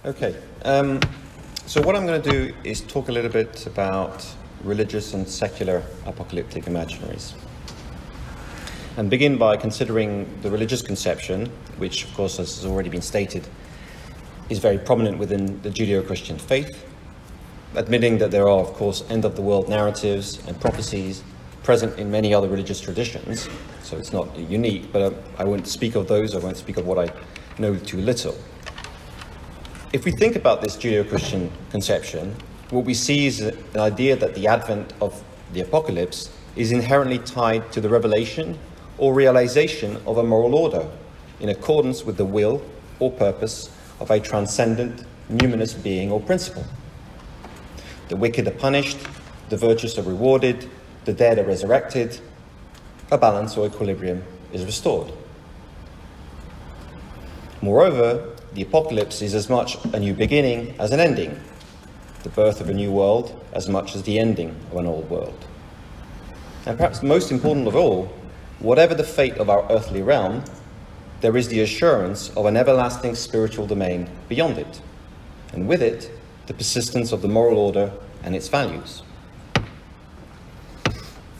Okay, so what I'm going to do is talk a little bit about religious and secular apocalyptic imaginaries. And begin by considering the religious conception, which, of course, as has already been stated, is very prominent within the Judeo-Christian faith, admitting that there are, of course, end-of-the-world narratives and prophecies present in many other religious traditions, so it's not unique, but I won't speak of those, I won't speak of what I know too little. If we think about this Judeo-Christian conception, what we see is an idea that the advent of the apocalypse is inherently tied to the revelation or realization of a moral order in accordance with the will or purpose of a transcendent, numinous being or principle. The wicked are punished, the virtuous are rewarded, the dead are resurrected, a balance or equilibrium is restored. Moreover, the apocalypse is as much a new beginning as an ending, the birth of a new world as much as the ending of an old world. And perhaps most important of all, whatever the fate of our earthly realm, there is the assurance of an everlasting spiritual domain beyond it, and with it, the persistence of the moral order and its values.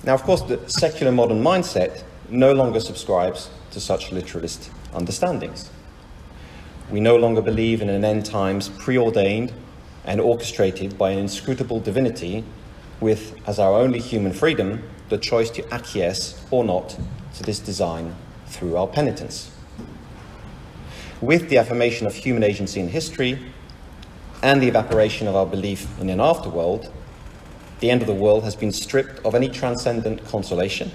Now, of course, the secular modern mindset no longer subscribes to such literalist understandings. We no longer believe in an end times preordained and orchestrated by an inscrutable divinity with, as our only human freedom, the choice to acquiesce or not to this design through our penitence. With the affirmation of human agency in history and the evaporation of our belief in an afterworld, the end of the world has been stripped of any transcendent consolation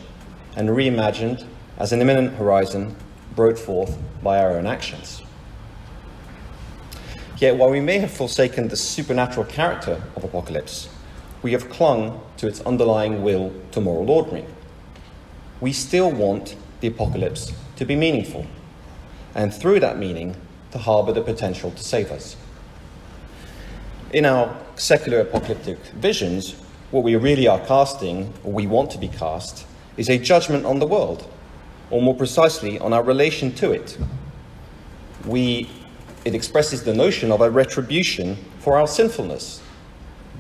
and reimagined as an imminent horizon brought forth by our own actions. Yet, while we may have forsaken the supernatural character of apocalypse, we have clung to its underlying will to moral ordering. We still want the apocalypse to be meaningful, and through that meaning, to harbour the potential to save us. In our secular apocalyptic visions, what we really are casting, or we want to be cast, is a judgment on the world, or more precisely, on our relation to it. It expresses the notion of a retribution for our sinfulness,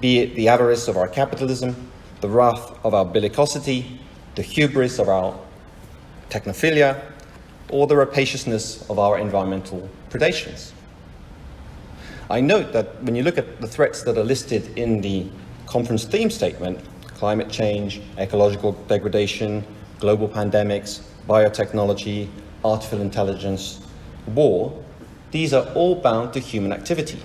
be it the avarice of our capitalism, the wrath of our bellicosity, the hubris of our technophilia, or the rapaciousness of our environmental predations. I note that when you look at the threats that are listed in the conference theme statement, climate change, ecological degradation, global pandemics, biotechnology, artificial intelligence, war, these are all bound to human activity.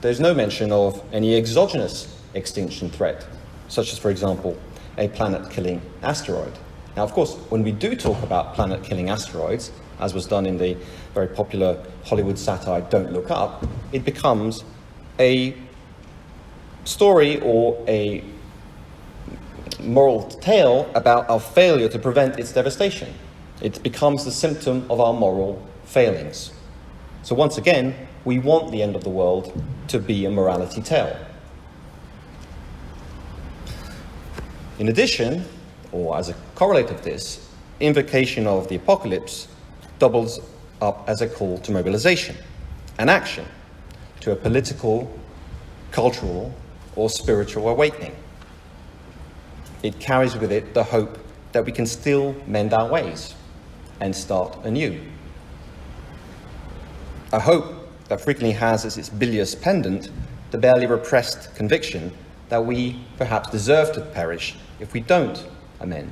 There's no mention of any exogenous extinction threat, such as, for example, a planet-killing asteroid. Now, of course, when we do talk about planet-killing asteroids, as was done in the very popular Hollywood satire Don't Look Up, it becomes a story or a moral tale about our failure to prevent its devastation. It becomes the symptom of our moral failings. So once again, we want the end of the world to be a morality tale. In addition, or as a correlate of this, invocation of the apocalypse doubles up as a call to mobilization and action, to a political, cultural, or spiritual awakening. It carries with it the hope that we can still mend our ways and start anew. A hope that frequently has as its bilious pendant the barely repressed conviction that we perhaps deserve to perish if we don't amend.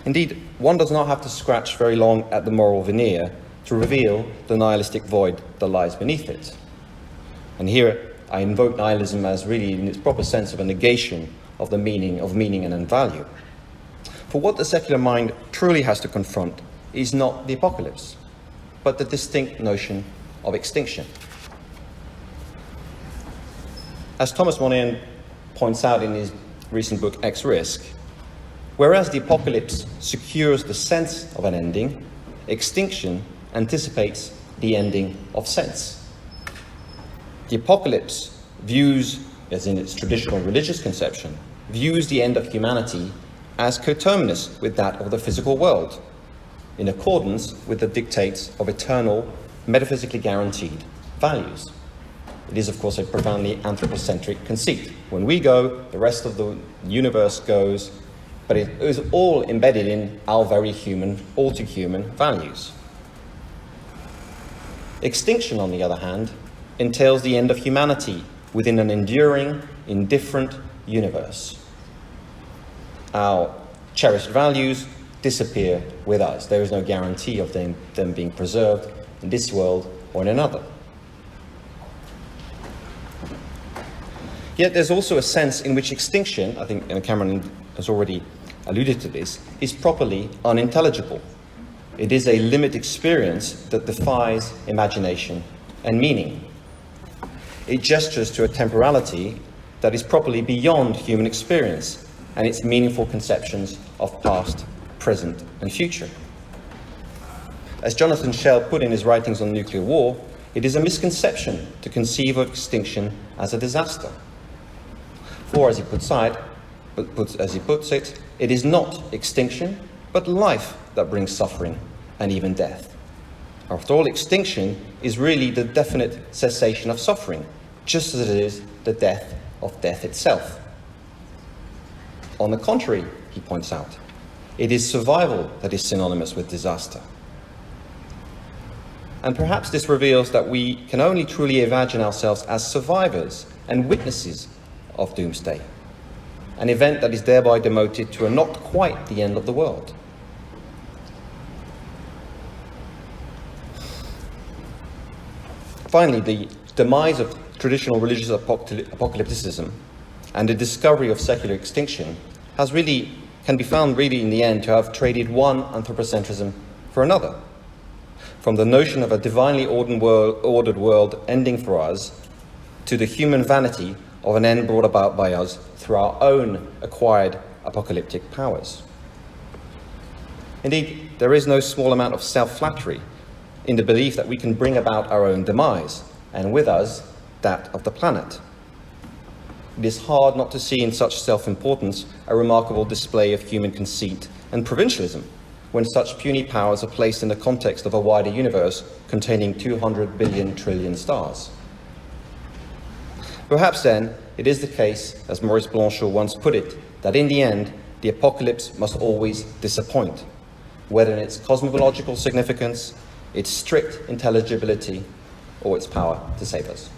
Indeed, one does not have to scratch very long at the moral veneer to reveal the nihilistic void that lies beneath it. And here I invoke nihilism as really, in its proper sense, of a negation of the meaning and value. For what the secular mind truly has to confront is not the apocalypse, but the distinct notion of extinction. As Thomas Monahan points out in his recent book, X Risk, whereas the apocalypse secures the sense of an ending, extinction anticipates the ending of sense. The apocalypse views, as in its traditional religious conception, views the end of humanity as coterminous with that of the physical world, in accordance with the dictates of eternal metaphysically guaranteed values. It is, of course, a profoundly anthropocentric conceit. When we go, the rest of the universe goes, but it is all embedded in our very human, all too human values. Extinction, on the other hand, entails the end of humanity within an enduring, indifferent universe. Our cherished values disappear with us. There is no guarantee of them being preserved in this world or in another. Yet there's also a sense in which extinction, I think Cameron has already alluded to this, is properly unintelligible. It is a limit experience that defies imagination and meaning. It gestures to a temporality that is properly beyond human experience and its meaningful conceptions of past, present, and future. As Jonathan Schell put in his writings on nuclear war, it is a misconception to conceive of extinction as a disaster. For, as he puts it, it is not extinction, but life that brings suffering and even death. After all, extinction is really the definite cessation of suffering, just as it is the death of death itself. On the contrary, he points out, it is survival that is synonymous with disaster. And perhaps this reveals that we can only truly imagine ourselves as survivors and witnesses of doomsday, an event that is thereby demoted to a not quite the end of the world. Finally, the demise of traditional religious apocalypticism and the discovery of secular extinction can be found really in the end to have traded one anthropocentrism for another. From the notion of a divinely ordered world ending for us to the human vanity of an end brought about by us through our own acquired apocalyptic powers. Indeed, there is no small amount of self-flattery in the belief that we can bring about our own demise, and with us, that of the planet. It is hard not to see in such self-importance a remarkable display of human conceit and provincialism, when such puny powers are placed in the context of a wider universe containing 200 billion trillion stars. Perhaps then, it is the case, as Maurice Blanchot once put it, that in the end, the apocalypse must always disappoint, whether in its cosmological significance, its strict intelligibility, or its power to save us.